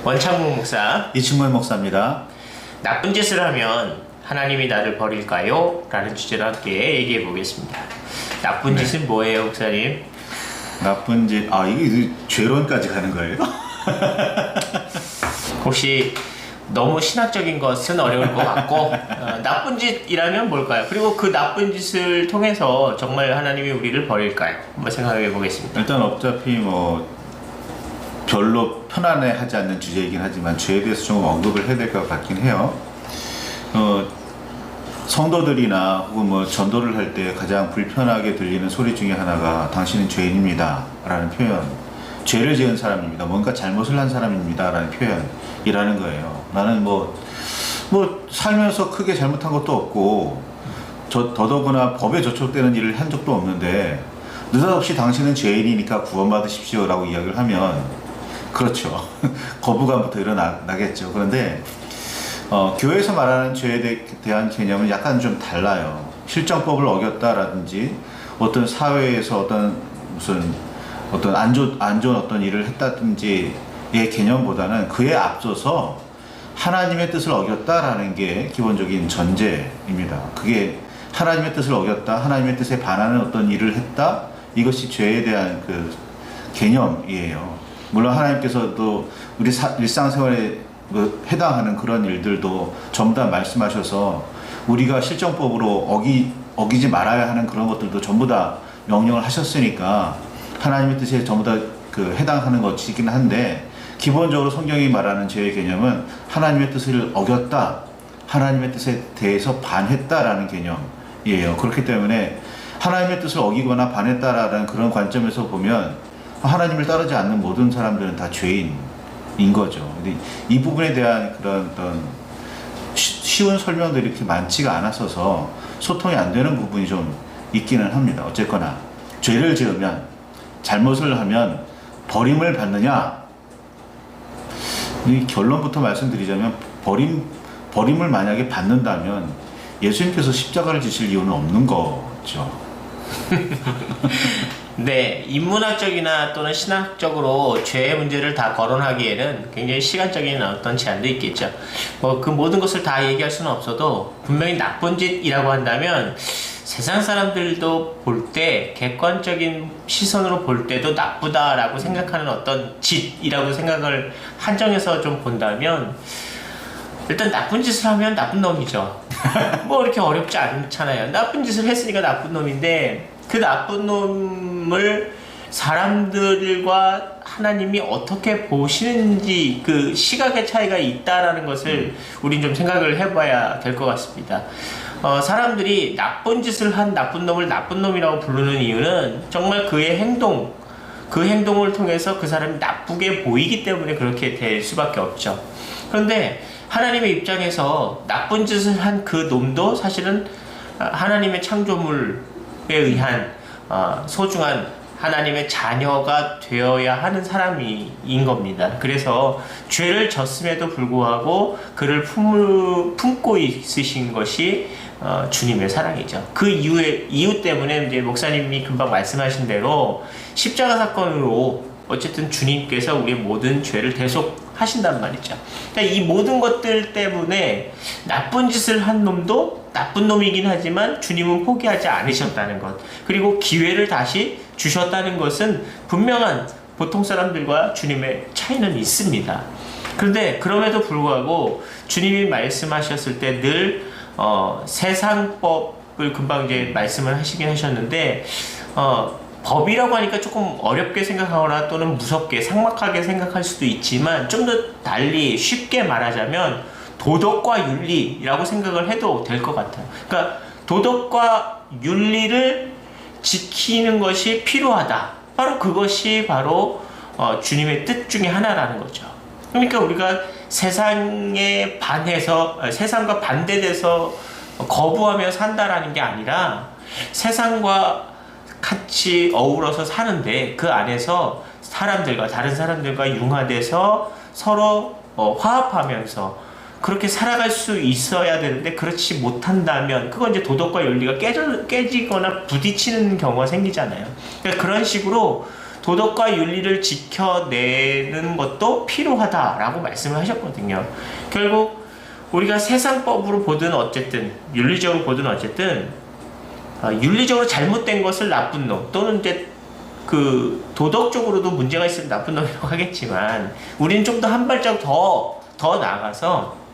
원창국 목사, 이충만 목사입니다. 나쁜 짓을 하면 하나님이 나를 버릴까요? 라는 주제로 함께 얘기해 보겠습니다. 나쁜 짓은 뭐예요, 목사님? 나쁜 짓, 이게 죄론까지 가는 거예요? 혹시 너무 신학적인 것은 어려울 것 같고 나쁜 짓이라면 뭘까요? 그리고 그 나쁜 짓을 통해서 정말 하나님이 우리를 버릴까요? 한번 생각해 보겠습니다. 일단 어차피 별로 편안해하지 않는 주제이긴 하지만 죄에 대해서 좀 언급을 해야 될 것 같긴 해요. 성도들이나 혹은 전도를 할 때 가장 불편하게 들리는 소리 중에 하나가 당신은 죄인입니다 라는 표현, 죄를 지은 사람입니다, 뭔가 잘못을 한 사람입니다 라는 표현이라는 거예요. 나는 살면서 크게 잘못한 것도 없고 더더구나 법에 저촉되는 일을 한 적도 없는데 느닷없이 당신은 죄인이니까 구원받으십시오 라고 이야기를 하면 그렇죠. 거부감부터 일어나겠죠. 그런데 교회에서 말하는 죄에 대한 개념은 약간 좀 달라요. 실정법을 어겼다라든지 어떤 사회에서 어떤 안 좋은 어떤 일을 했다든지의 개념보다는 그에 앞서서 하나님의 뜻을 어겼다라는 게 기본적인 전제입니다. 그게 하나님의 뜻을 어겼다, 하나님의 뜻에 반하는 어떤 일을 했다, 이것이 죄에 대한 그 개념이에요. 물론 하나님께서도 우리 일상생활에 해당하는 그런 일들도 전부 다 말씀하셔서 우리가 실정법으로 어기지 말아야 하는 그런 것들도 전부 다 명령을 하셨으니까 하나님의 뜻에 전부 다 해당하는 것이긴 한데, 기본적으로 성경이 말하는 죄의 개념은 하나님의 뜻을 어겼다, 하나님의 뜻에 대해서 반했다라는 개념이에요. 그렇기 때문에 하나님의 뜻을 어기거나 반했다라는 그런 관점에서 보면 하나님을 따르지 않는 모든 사람들은 다 죄인인 거죠. 근데 이 부분에 대한 그런 어떤 쉬운 설명들이 이렇게 많지가 않았어서 소통이 안 되는 부분이 좀 있기는 합니다. 어쨌거나 죄를 지으면, 잘못을 하면 버림을 받느냐? 이 결론부터 말씀드리자면 버림을 만약에 받는다면 예수님께서 십자가를 지실 이유는 없는 거죠. 네, 인문학적이나 또는 신학적으로 죄의 문제를 다 거론하기에는 굉장히 시간적인 어떤 제한도 있겠죠. 그 모든 것을 다 얘기할 수는 없어도 분명히 나쁜 짓이라고 한다면 세상 사람들도 볼 때, 객관적인 시선으로 볼 때도 나쁘다라고 생각하는 어떤 짓이라고 생각을 한정해서 좀 본다면, 일단 나쁜 짓을 하면 나쁜 놈이죠. 이렇게 어렵지 않잖아요. 나쁜 짓을 했으니까 나쁜 놈인데, 그 나쁜 놈을 사람들과 하나님이 어떻게 보시는지 그 시각의 차이가 있다라는 것을 우린 좀 생각을 해봐야 될 것 같습니다. 사람들이 나쁜 짓을 한 나쁜 놈을 나쁜 놈이라고 부르는 이유는 정말 그의 행동, 그 행동을 통해서 그 사람이 나쁘게 보이기 때문에 그렇게 될 수밖에 없죠. 그런데 하나님의 입장에서 나쁜 짓을 한 그 놈도 사실은 하나님의 창조물에 의한 소중한 하나님의 자녀가 되어야 하는 사람인 겁니다. 그래서 죄를 졌음에도 불구하고 그를 품고 있으신 것이 주님의 사랑이죠. 그 이유 때문에 이제 목사님이 금방 말씀하신 대로 십자가 사건으로 어쨌든 주님께서 우리의 모든 죄를 대속하신단 말이죠. 그러니까 이 모든 것들 때문에 나쁜 짓을 한 놈도 나쁜 놈이긴 하지만 주님은 포기하지 않으셨다는 것, 그리고 기회를 다시 주셨다는 것은 분명한 보통 사람들과 주님의 차이는 있습니다. 그런데 그럼에도 불구하고 주님이 말씀하셨을 때 늘 세상법을 금방 이제 말씀을 하시긴 하셨는데, 법이라고 하니까 조금 어렵게 생각하거나 또는 무섭게 삭막하게 생각할 수도 있지만, 좀 더 달리 쉽게 말하자면 도덕과 윤리라고 생각을 해도 될 것 같아요. 그러니까 도덕과 윤리를 지키는 것이 필요하다. 바로 그것이 바로 주님의 뜻 중에 하나라는 거죠. 그러니까 우리가 세상에 반해서, 세상과 반대돼서 거부하며 산다라는 게 아니라 세상과 같이 어우러서 사는데 그 안에서 다른 사람들과 융화돼서 서로 화합하면서 그렇게 살아갈 수 있어야 되는데, 그렇지 못한다면 그건 이제 도덕과 윤리가 깨지거나 부딪히는 경우가 생기잖아요. 그러니까 그런 식으로 도덕과 윤리를 지켜내는 것도 필요하다라고 말씀을 하셨거든요. 결국 우리가 세상법으로 보든 어쨌든 윤리적으로 보든 어쨌든 윤리적으로 잘못된 것을 나쁜 놈 또는 이제 그 도덕적으로도 문제가 있으면 나쁜 놈이라고 하겠지만 우리는 좀 더 한 발짝 더 나아가서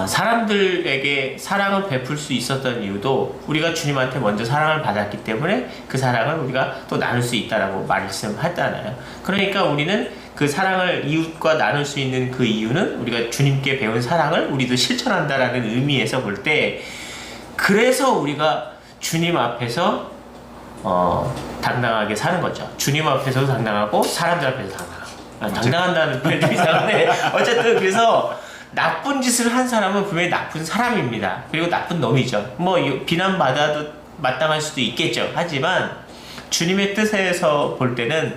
사람들에게 사랑을 베풀 수 있었던 이유도 우리가 주님한테 먼저 사랑을 받았기 때문에 그 사랑을 우리가 또 나눌 수 있다라고 말씀하잖아요. 그러니까 우리는 그 사랑을 이웃과 나눌 수 있는 그 이유는 우리가 주님께 배운 사랑을 우리도 실천한다라는 의미에서 볼 때 그래서 우리가 주님 앞에서 당당하게 사는 거죠. 주님 앞에서도 당당하고 사람들 앞에서 당당하고 당당한다는 표현이 이상한데 어쨌든 그래서 나쁜 짓을 한 사람은 분명히 나쁜 사람입니다. 그리고 나쁜 놈이죠. 뭐 비난받아도 마땅할 수도 있겠죠. 하지만 주님의 뜻에서 볼 때는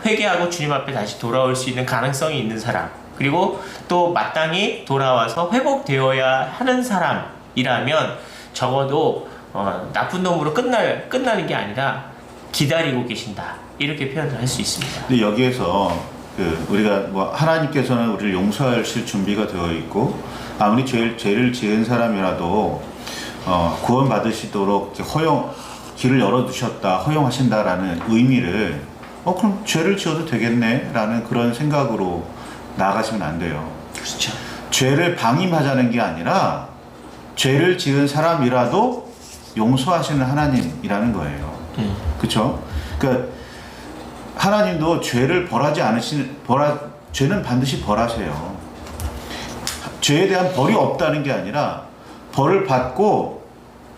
회개하고 주님 앞에 다시 돌아올 수 있는 가능성이 있는 사람, 그리고 또 마땅히 돌아와서 회복되어야 하는 사람이라면 적어도 나쁜 놈으로 끝나는 게 아니라 기다리고 계신다, 이렇게 표현을 할 수 있습니다. 근데 여기에서 우리가 뭐 하나님께서는 우리를 용서하실 준비가 되어 있고 아무리 죄를 지은 사람이라도 구원 받으시도록 길을 열어두셨다, 허용하신다라는 의미를 그럼 죄를 지어도 되겠네라는 그런 생각으로 나아가시면 안 돼요. 그렇죠. 죄를 방임하자는 게 아니라 죄를 지은 사람이라도 용서하시는 하나님이라는 거예요. 그렇죠? 그러니까 하나님도 죄를 죄는 반드시 벌하세요. 죄에 대한 벌이 없다는 게 아니라 벌을 받고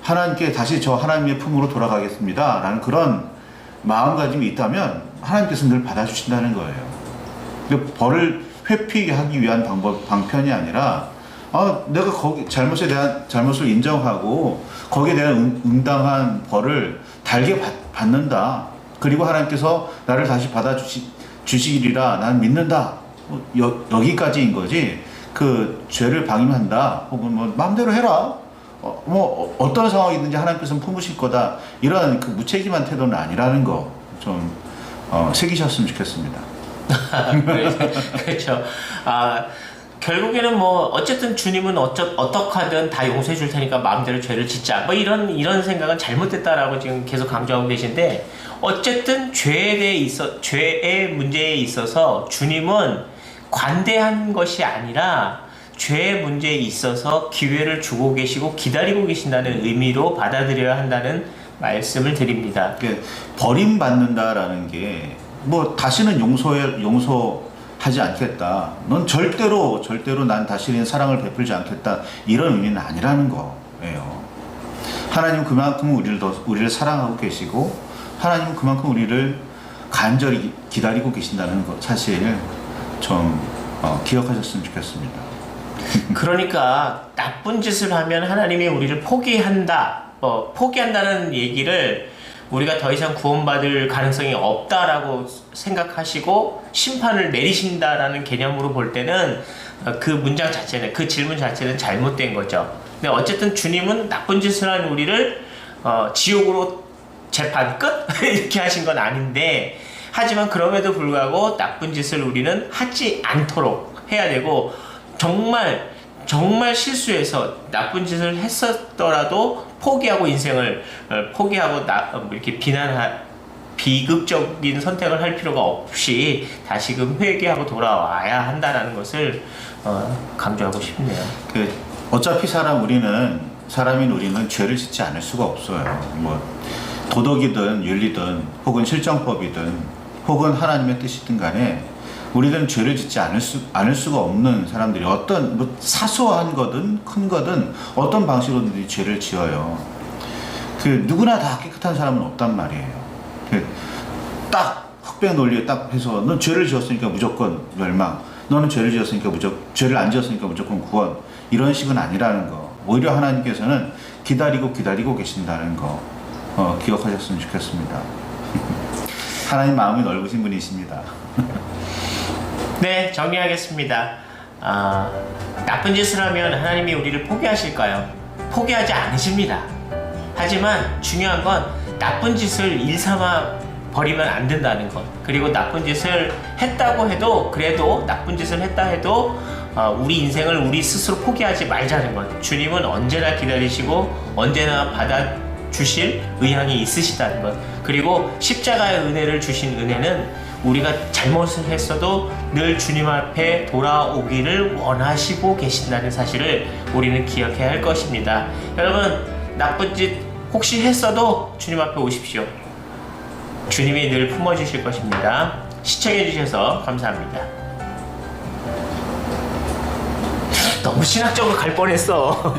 하나님께 다시 저 하나님의 품으로 돌아가겠습니다 라는 그런 마음가짐이 있다면 하나님께서 늘 받아주신다는 거예요. 벌을 회피하기 위한 방편이 아니라 내가 거기 잘못을 인정하고 거기에 대한 응당한 벌을 달게 받는다. 그리고 하나님께서 나를 다시 받아주시리라 난 믿는다. 여기까지인 거지. 그 죄를 방임한다. 혹은 뭐 마음대로 해라. 어떤 상황이든지 하나님께서는 품으실 거다. 이런 그 무책임한 태도는 아니라는 거 좀 새기셨으면 좋겠습니다. 그렇죠. 결국에는 뭐 어쨌든 주님은 어떻게 하든 다 용서해 줄 테니까 마음대로 죄를 짓자, 뭐 이런 생각은 잘못됐다라고 지금 계속 강조하고 계신데, 어쨌든 죄의 문제에 있어서 주님은 관대한 것이 아니라 죄의 문제에 있어서 기회를 주고 계시고 기다리고 계신다는 의미로 받아들여야 한다는 말씀을 드립니다. 버림받는다라는 게 뭐 다시는 용서하지 않겠다. 넌 절대로 난 다시는 사랑을 베풀지 않겠다. 이런 의미는 아니라는 거예요. 하나님은 그만큼 우리를 사랑하고 계시고 하나님은 그만큼 우리를 간절히 기다리고 계신다는 것 사실 좀 기억하셨으면 좋겠습니다. 그러니까 나쁜 짓을 하면 하나님이 우리를 포기한다는 얘기를 우리가 더 이상 구원받을 가능성이 없다라고 생각하시고 심판을 내리신다라는 개념으로 볼 때는 그 문장 자체는, 그 질문 자체는 잘못된 거죠. 근데 어쨌든 주님은 나쁜 짓을 한 우리를 지옥으로 재판 끝? 이렇게 하신 건 아닌데, 하지만 그럼에도 불구하고 나쁜 짓을 우리는 하지 않도록 해야 되고, 정말 실수해서 나쁜 짓을 했었더라도 포기하고 인생을 포기하고 이렇게 비극적인 선택을 할 필요가 없이 다시금 회개하고 돌아와야 한다는 것을 강조하고 싶네요. 어차피 사람인 우리는 죄를 짓지 않을 수가 없어요. 뭐 도덕이든 윤리든 혹은 실정법이든 혹은 하나님의 뜻이든 간에 우리들은 죄를 짓지 않을 수가 없는 사람들이 어떤 뭐 사소한 거든 큰 거든 어떤 방식으로든 죄를 지어요. 누구나 다 깨끗한 사람은 없단 말이에요. 딱 흑백 논리에 딱 해서 넌 죄를 지었으니까 무조건 멸망, 너는 죄를 안 지었으니까 무조건 구원, 이런 식은 아니라는 거. 오히려 하나님께서는 기다리고 계신다는 거 기억하셨으면 좋겠습니다. 하나님 마음이 넓으신 분이십니다. 네, 정리하겠습니다. 나쁜 짓을 하면 하나님이 우리를 포기하실까요? 포기하지 않으십니다. 하지만 중요한 건 나쁜 짓을 일삼아 버리면 안 된다는 것. 그리고 나쁜 짓을 했다고 해도, 그래도 나쁜 짓을 했다 해도 우리 인생을 우리 스스로 포기하지 말자는 것. 주님은 언제나 기다리시고 언제나 받아주실 의향이 있으시다는 것. 그리고 십자가의 은혜를 주신 은혜는 우리가 잘못을 했어도 늘 주님 앞에 돌아오기를 원하시고 계신다는 사실을 우리는 기억해야 할 것입니다. 여러분, 나쁜 짓 혹시 했어도 주님 앞에 오십시오. 주님이 늘 품어주실 것입니다. 시청해주셔서 감사합니다. 너무 신학적으로 갈 뻔했어.